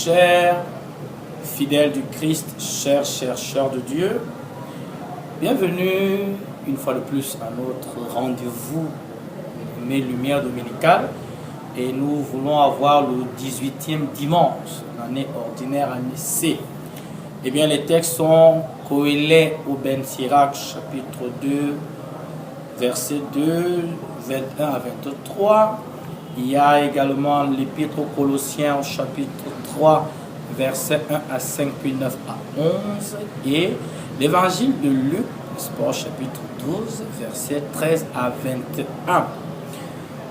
Chers fidèles du Christ, chers chercheurs de Dieu, bienvenue une fois de plus à notre rendez-vous Mes Lumières dominicales. Et nous voulons avoir le 18e dimanche, l'année ordinaire, année C. Eh bien, les textes sont Kohélet au Ben Sirach, chapitre 2, verset 2, 21 à 23. Il y a également l'Épître aux Colossiens, chapitre 3, versets 1 à 5, puis 9 à 11. Et l'Évangile de Luc, chapitre 12, versets 13 à 21.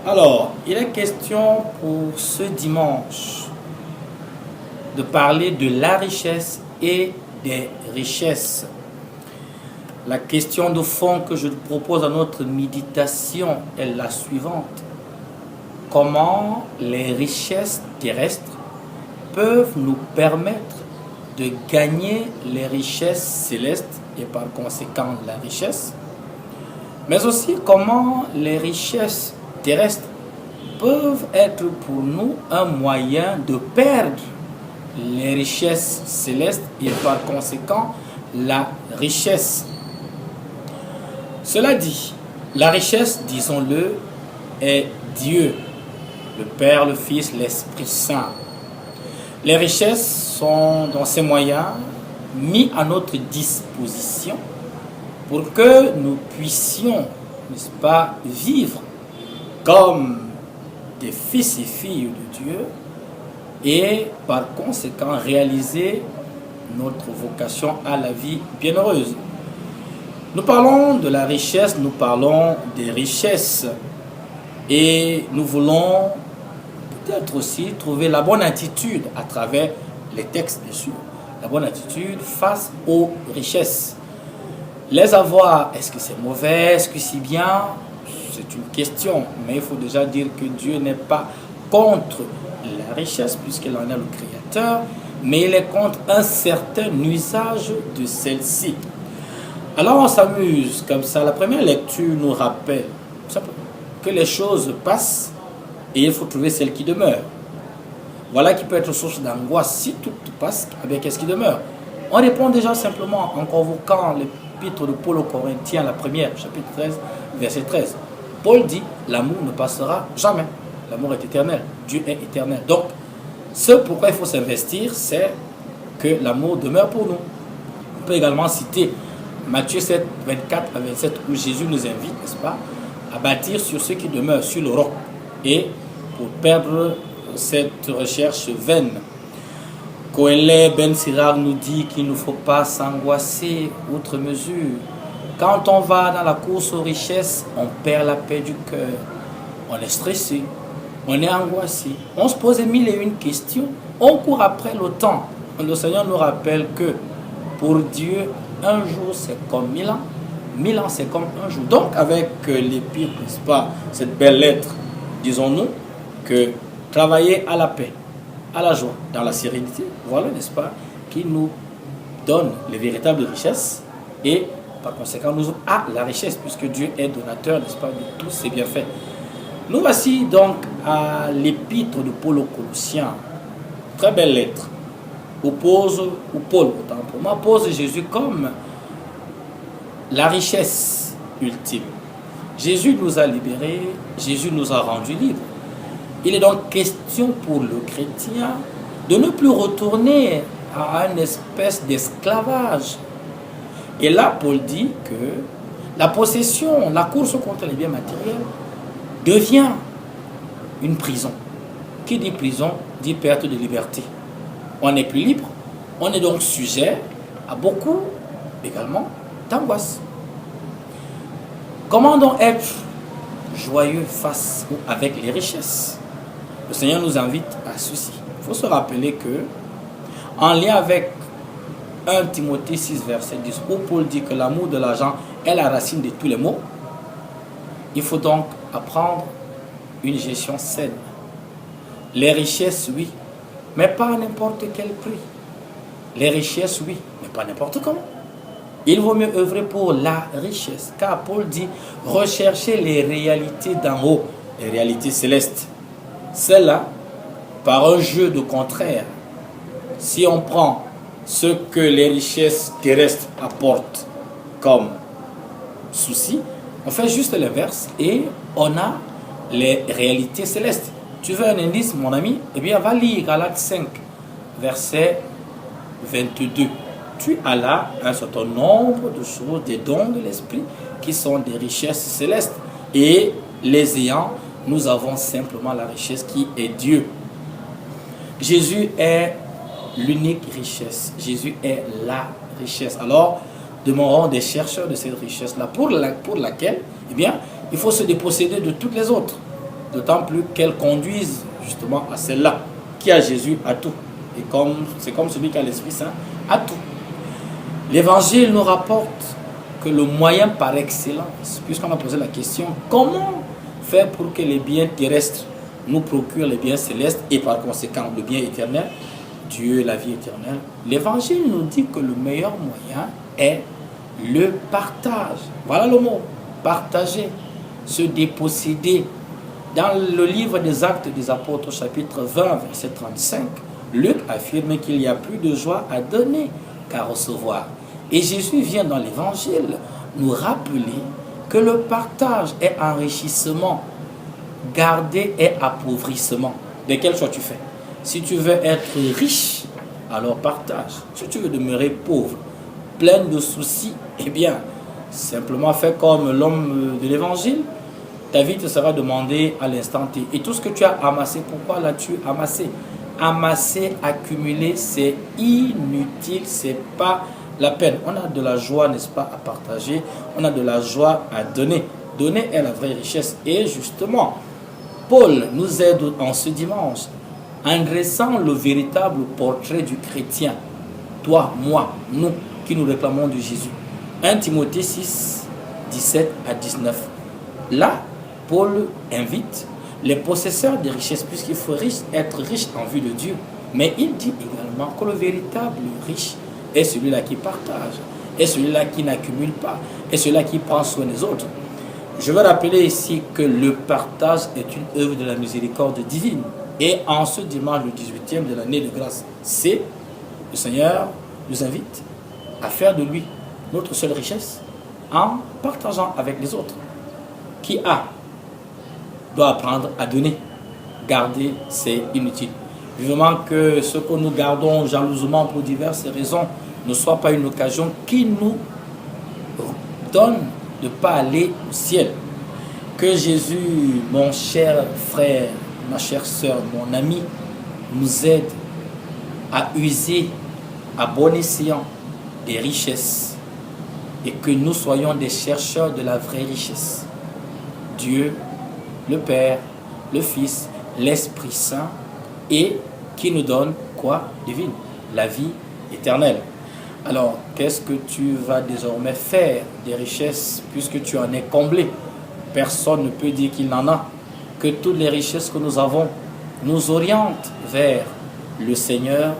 Alors, il est question pour ce dimanche de parler de la richesse et des richesses. La question de fond que je propose à notre méditation est la suivante. Comment les richesses terrestres peuvent nous permettre de gagner les richesses célestes et par conséquent la richesse, mais aussi comment les richesses terrestres peuvent être pour nous un moyen de perdre les richesses célestes et par conséquent la richesse. Cela dit, la richesse, disons-le, est Dieu, le Père, le Fils, l'Esprit Saint. Les richesses sont dans ces moyens mis à notre disposition pour que nous puissions, n'est-ce pas, vivre comme des fils et filles de Dieu et par conséquent réaliser notre vocation à la vie bienheureuse. Nous parlons de la richesse, nous parlons des richesses et nous voulons peut-être aussi trouver la bonne attitude à travers les textes, bien sûr, la bonne attitude face aux richesses. Les avoir, est-ce que c'est mauvais, est-ce que c'est bien? C'est une question, mais il faut déjà dire que Dieu n'est pas contre la richesse puisqu'il en est le créateur, mais il est contre un certain usage de celle-ci. Alors on s'amuse comme ça. La première lecture nous rappelle que les choses passent et il faut trouver celle qui demeure. Voilà qui peut être source d'angoisse. Si tout passe, avec qu'est-ce qui demeure? On répond déjà simplement en convoquant l'épître de Paul aux Corinthiens, la première, chapitre 13, verset 13. Paul dit, l'amour ne passera jamais. L'amour est éternel. Dieu est éternel. Donc, ce pourquoi il faut s'investir, c'est que l'amour demeure pour nous. On peut également citer Matthieu 7, 24 à 27, où Jésus nous invite, n'est-ce pas, à bâtir sur ce qui demeure, sur le roc. Et pour perdre cette recherche vaine. Kohélet Ben Sirach nous dit qu'il ne faut pas s'angoisser outre mesure. Quand on va dans la course aux richesses, on perd la paix du cœur. On est stressé, on est angoissé, on se pose mille et une questions, on court après le temps. Le Seigneur nous rappelle que pour Dieu, un jour c'est comme 1000 ans c'est comme un jour. Donc avec l'épître, n'est-ce pas, cette belle lettre, disons-nous que travailler à la paix, à la joie, dans la sérénité, voilà, n'est-ce pas, qui nous donne les véritables richesses et par conséquent, nous avons la richesse, puisque Dieu est donateur, n'est-ce pas, de tous ses bienfaits. Nous voici donc à l'épître de Paul aux Colossiens. Très belle lettre. Où Paul, autant pour moi, pose Jésus comme la richesse ultime. Jésus nous a libérés, Jésus nous a rendus libres. Il est donc question pour le chrétien de ne plus retourner à une espèce d'esclavage. Et là, Paul dit que la possession, la course contre les biens matériels devient une prison. Qui dit prison, dit perte de liberté. On n'est plus libre, on est donc sujet à beaucoup également d'angoisse. Comment donc être joyeux face ou avec les richesses? Le Seigneur nous invite à ceci. Il faut se rappeler que, en lien avec 1 Timothée 6, verset 10, où Paul dit que l'amour de l'argent est la racine de tous les maux, il faut donc apprendre une gestion saine. Les richesses, oui, mais pas à n'importe quel prix. Les richesses, oui, mais pas n'importe comment. Il vaut mieux œuvrer pour la richesse, car Paul dit rechercher les réalités d'en haut, les réalités célestes. Celles-là, par un jeu de contraires, Si on prend ce que les richesses terrestres apportent comme souci, on fait juste l'inverse et on a les réalités célestes. Tu veux un indice, mon ami? Eh bien, va lire Galates 5, verset 22. Tu as là un certain nombre de choses, des dons de l'esprit qui sont des richesses célestes. Et les ayant, nous avons simplement la richesse qui est Dieu. Jésus est l'unique richesse. Jésus est la richesse. Alors, demeurons des chercheurs de cette richesse-là pour laquelle, eh bien, il faut se déposséder de toutes les autres. D'autant plus qu'elles conduisent justement à celle-là. Qui a Jésus a tout. Et c'est comme celui qui a l'Esprit Saint a tout. L'Évangile nous rapporte que le moyen par excellence, puisqu'on a posé la question, comment faire pour que les biens terrestres nous procurent les biens célestes et par conséquent le bien éternel, Dieu, la vie éternelle. L'Évangile nous dit que le meilleur moyen est le partage. Voilà le mot, partager, se déposséder. Dans le livre des Actes des Apôtres, chapitre 20, verset 35, Luc affirme qu'il n'y a plus de joie à donner qu'à recevoir. Et Jésus vient dans l'Évangile nous rappeler que le partage est enrichissement, garder est appauvrissement. De quel choix tu fais? Si tu veux être riche, alors partage. Si tu veux demeurer pauvre, plein de soucis, eh bien, simplement fais comme l'homme de l'Évangile. Ta vie te sera demandée à l'instant T. Et tout ce que tu as amassé, pourquoi l'as-tu amassé? Amasser, accumuler, c'est inutile, c'est pas la peine. On a de la joie, n'est-ce pas, à partager. On a de la joie à donner. Donner est la vraie richesse. Et justement, Paul nous aide en ce dimanche en dressant le véritable portrait du chrétien. Toi, moi, nous qui nous réclamons de Jésus. 1 Timothée 6, 17 à 19. Là, Paul invite les possesseurs des richesses, puisqu'il faut être riche en vue de Dieu. Mais il dit également que le véritable riche est celui-là qui partage, est celui-là qui n'accumule pas, est celui-là qui prend soin des autres. Je veux rappeler ici que le partage est une œuvre de la miséricorde divine. Et en ce dimanche, le 18e de l'année de grâce, le Seigneur nous invite à faire de lui notre seule richesse en partageant avec les autres. Qui a doit apprendre à donner. Garder, c'est inutile. Vivement que ce que nous gardons jalousement pour diverses raisons ne soit pas une occasion qui nous donne de ne pas aller au ciel. Que Jésus, mon cher frère, ma chère sœur, mon ami, nous aide à user à bon escient des richesses et que nous soyons des chercheurs de la vraie richesse. Dieu, le Père, le Fils, l'Esprit Saint, et qui nous donne quoi? Devine, la vie éternelle. Alors, qu'est-ce que tu vas désormais faire des richesses puisque tu en es comblé? Personne ne peut dire qu'il n'en a. Que toutes les richesses que nous avons nous orientent vers le Seigneur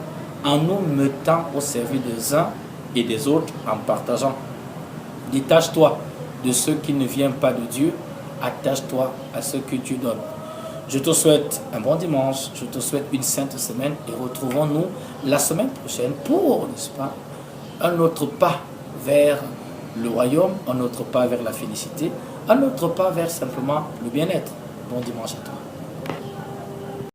en nous mettant au service des uns et des autres en partageant. Détache-toi de ce qui ne vient pas de Dieu. Attache-toi à ce que tu donnes. Je te souhaite un bon dimanche, je te souhaite une sainte semaine et retrouvons-nous la semaine prochaine pour, n'est-ce pas, un autre pas vers le royaume, un autre pas vers la félicité, un autre pas vers simplement le bien-être. Bon dimanche à toi.